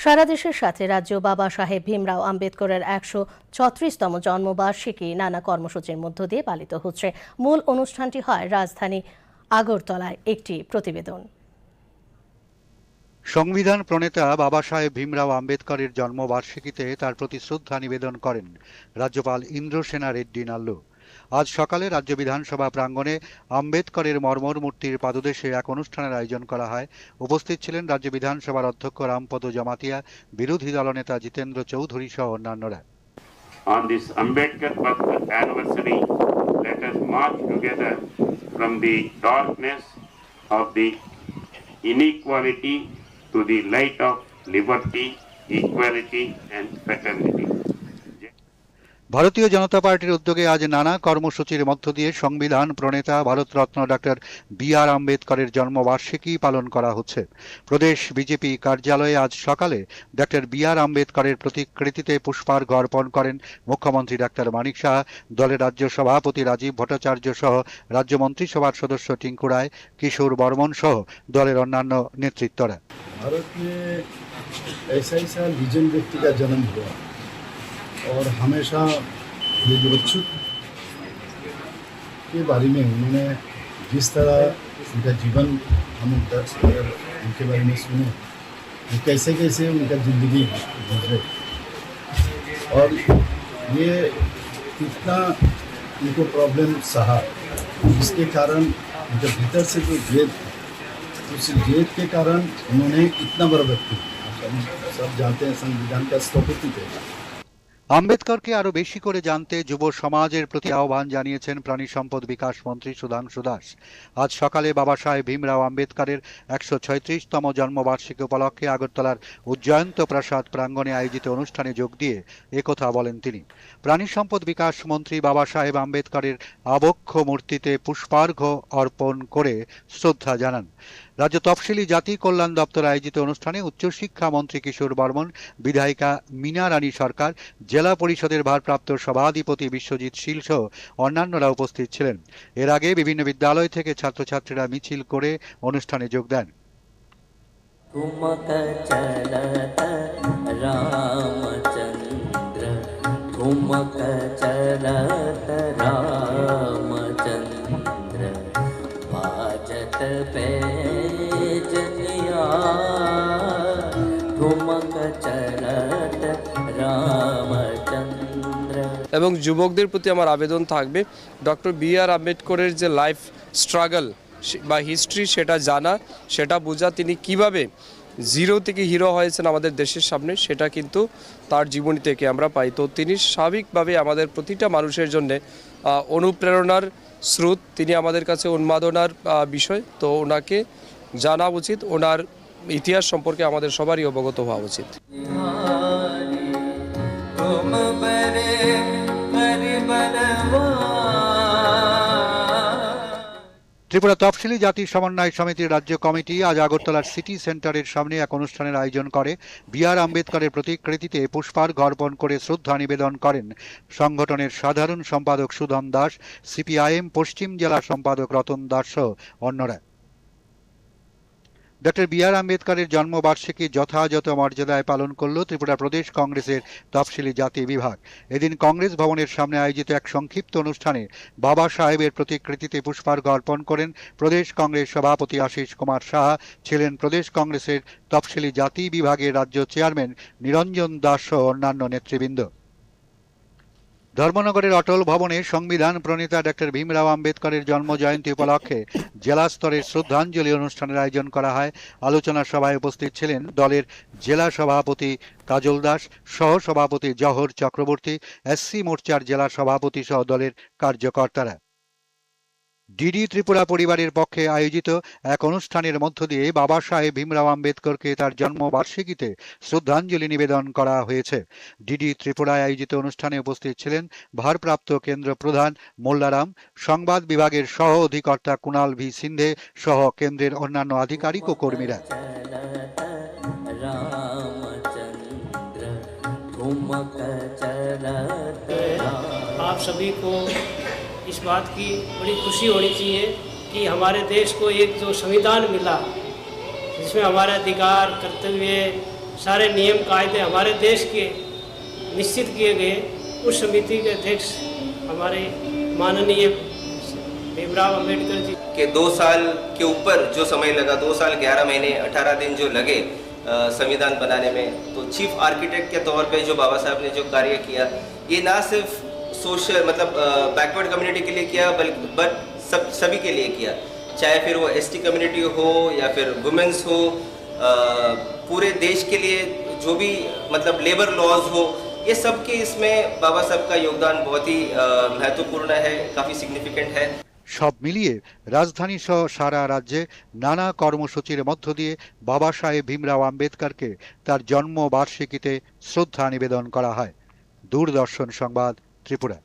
সারা দেশের সাথে রাজ্য বাবা সাহেব ভীমরাও আম্বেদকরের ১৩৬তম জন্মবার্ষিকী নানা কর্মসূচির মধ্য দিয়ে পালিত হচ্ছে। মূল অনুষ্ঠানটি হয় রাজধানী আগরতলায়। একটি প্রতিবেদন। সংবিধান প্রণেতা বাবা সাহেব ভীমরাও আম্বেদকরের জন্মবার্ষিকীতে তার প্রতি শ্রদ্ধা নিবেদন করেন রাজ্যপাল ইন্দ্রসেনা রেড্ডি নাল্লু। আজ সকালে রাজ্য বিধানসভা প্রাঙ্গণে আম্বেদকরের মর্মর মূর্তির পাদদেশে এক অনুষ্ঠানের আয়োজন করা হয়। উপস্থিত ছিলেন রাজ্য বিধানসভার অধ্যক্ষ রামপদ জমাতিয়া, বিরোধী দলনেতা জিতেন্দ্র চৌধুরী সহ অন্যান্যরা। On this Ambedkar birth anniversary, let us march together from the darkness of the inequality to the light of liberty, equality and fraternity. ভারতীয় জনতা পার্টির উদ্যোগে আজ নানা কর্মসূচির মধ্য দিয়ে সংবিধান প্রণেতা ভারতরত্ন ডক্টর বি.আর. আম্বেদকরের জন্মবার্ষিকী পালন করা হচ্ছে। প্রদেশ বিজেপি কার্যালয়ে আজ সকালে ডক্টর বি.আর. আম্বেদকরের প্রতিকৃতিতে পুষ্পার্ঘ্য অর্পণ করেন মুখ্যমন্ত্রী ডাক্তার মানিক সাহা, দলের রাজ্য সভাপতি রাজীব ভট্টাচার্য সহ রাজ্য মন্ত্রিসভার সদস্য টিঙ্কু রায়, কিশোর বর্মন সহ দলের অন্যান্য নেতৃত্বরা। भारत में ऐसा लीजेंड व्यक्ति का जन्म हुआ और हमेशा ये जो बच्चों के बारे में उन्होंने जिस तरह उनका जीवन हम उनके बारे में सुने, वो कैसे कैसे उनका ज़िंदगी गुजरे और ये कितना उनको प्रॉब्लम सहा, जिसके कारण उनके भीतर से जो जेद, उस जेद के कारण उन्होंने इतना बड़ा व्यक्ति, सब जानते हैं संविधान का স্থপতি थे। আম্বেদকরকে আরো বেশি করে জানতে যুব সমাজের প্রতি আহ্বান জানিয়েছেন প্রাণী সম্পদ বিকাশ মন্ত্রী সুধাংশু দাস। আজ সকালে বাবা সাহেব ভীমরাও আম্বেদকরের ১৩৬তম জন্মবার্ষিকী উপলক্ষে আগরতলার উজ্জয়ন্ত প্রাসাদ প্রাঙ্গণে আয়োজিত অনুষ্ঠানে যোগ দিয়ে একথা বলেন তিনি। প্রাণী সম্পদ বিকাশ মন্ত্রী বাবা সাহেব আম্বেদকরের আবক্ষ মূর্তিতে পুষ্পার্ঘ্য অর্পণ করে শ্রদ্ধা জানান। রাজ্য তফসিলি জাতি কল্যাণ দপ্তর আয়োজিত অনুষ্ঠানে উচ্চশিক্ষা মন্ত্রী কিশোর বর্মন, বিধায়িকা মীনা রানী সরকার, জেলা পরিষদের ভারপ্রাপ্ত সভাধিপতি বিশ্বজিৎ শীল সহ অন্যান্যরা উপস্থিত ছিলেন। এর আগে বিভিন্ন বিদ্যালয় থেকে ছাত্রছাত্রীরা মিছিল করে অনুষ্ঠানে যোগ দেন। এবং যুবকদের প্রতি আমার আবেদন থাকবে ডক্টর বি.আর. আম্বেদকরের যে লাইফ স্ট্রাগল বা হিস্ট্রি সেটা জানা, সেটা বোঝা, তিনি কিভাবে জিরো থেকে হিরো হয়েছেন আমাদের দেশের সামনে, সেটা কিন্তু তার জীবনী থেকে আমরা পাই। তো তিনি স্বাভাবিকভাবে আমাদের প্রতিটা মানুষের জন্য অনুপ্রেরণার স্রোত, তিনি আমাদের কাছে উন্মাদনার বিষয়। তো ওনাকে জানা উচিত, ওনার ইতিহাস সম্পর্কে আমাদের সবারই অবগত হওয়া উচিত। ত্রিপুরা তফসিলি জাতি সমন্বয় সমিতির রাজ্য কমিটি আজ আগরতলার সিটি সেন্টারের সামনে এক অনুষ্ঠানের আয়োজন করে। বি.আর. আম্বেদকরের প্রতিকৃতিতে পুষ্পার্ঘ্য অর্পণ করে শ্রদ্ধা নিবেদন করেন সংগঠনের সাধারণ সম্পাদক সুধন দাস, সিপিআইএম পশ্চিম জেলা সম্পাদক রতন দাস সহ অন্যরা। Doctor B.R.. আম্বেদকরের জন্মবার্ষিকী যথাযথ মর্যাদায় পালন করল ত্রিপুরা প্রদেশ কংগ্রেসের তফসিলি জাতি বিভাগ। এদিন কংগ্রেস ভবনের সামনে আয়োজিত এক সংক্ষিপ্ত অনুষ্ঠানে বাবা সাহেবের প্রতিকৃতিতে পুষ্পার্ঘ্য অর্পণ করেন প্রদেশ কংগ্রেস সভাপতি আশিস কুমার সাহা, ছিলেন প্রদেশ কংগ্রেসের তফসিলি জাতি বিভাগের রাজ্য চেয়ারম্যান নিরঞ্জন দাস সহ অন্যান্য নেতৃবৃন্দ। ধর্মনগরের অটল ভবনে সংবিধান প্রণেতা ডক্টর ভীমরাও আম্বেদকরের জন্মজয়ন্তী উপলক্ষে জেলা স্তরের শ্রদ্ধাঞ্জলি অনুষ্ঠানের আয়োজন করা হয়। আলোচনা সভায় উপস্থিত ছিলেন দলের জেলা সভাপতি কাজল দাস, সহ সভাপতি জহর চক্রবর্তী, এসসি মোর্চার জেলা সভাপতি সহ দলের কার্যকর্তারা। ডিডি ত্রিপুরা পরিবারের পক্ষে আয়োজিত এক অনুষ্ঠানের মধ্য দিয়ে বাবা সাহেব ভীমরাও আম্বেদকরকে তার জন্মবার্ষিকীতে শ্রদ্ধাঞ্জলি নিবেদন করা হয়েছে। ডিডি ত্রিপুরায় আয়োজিত অনুষ্ঠানে উপস্থিত ছিলেন ভারপ্রাপ্ত কেন্দ্র প্রধান মোল্লারাম, সংবাদ বিভাগের সহ অধিকর্তা কুণাল ভি সিন্ধে সহ কেন্দ্রের অন্যান্য আধিকারিক ও কর্মীরা। आप सभी को इस बात की बड़ी खुशी होनी चाहिए कि हमारे देश को एक जो संविधान मिला, जिसमें हमारे अधिकार, कर्तव्य सारे नियम कायदे हमारे देश के निश्चित किए गए। उस समिति के अध्यक्ष हमारे माननीय भीमराव अम्बेडकर जी कि 2 साल के ऊपर जो समय लगा, 2 साल 11 महीने 18 दिन जो लगे संविधान बनाने में, तो चीफ आर्किटेक्ट के तौर पे जो बाबा साहब ने जो कार्य किया, ये ना सिर्फ सोशल मतलब बैकवर्ड कम्युनिटी के लिए किया बट सभी के लिए किया, चाहे फिर वो एसटी कम्युनिटी हो या फिर वुमेन्स हो, पूरे देश के लिए जो भी मतलब लेबर लॉज हो, ये सब के इसमें बाबा साहब का योगदान बहुत ही महत्वपूर्ण है, काफ़ी सिग्निफिकेंट है। সব মিলিয়ে রাজধানী সহ সারা রাজ্যে নানা কর্মসূচির মধ্য দিয়ে বাবা সাহেব ভীমরাও আম্বেদকরকে তার জন্মবার্ষিকীতে শ্রদ্ধা নিবেদন করা হয়। দূরদর্শন সংবাদ, ত্রিপুরা।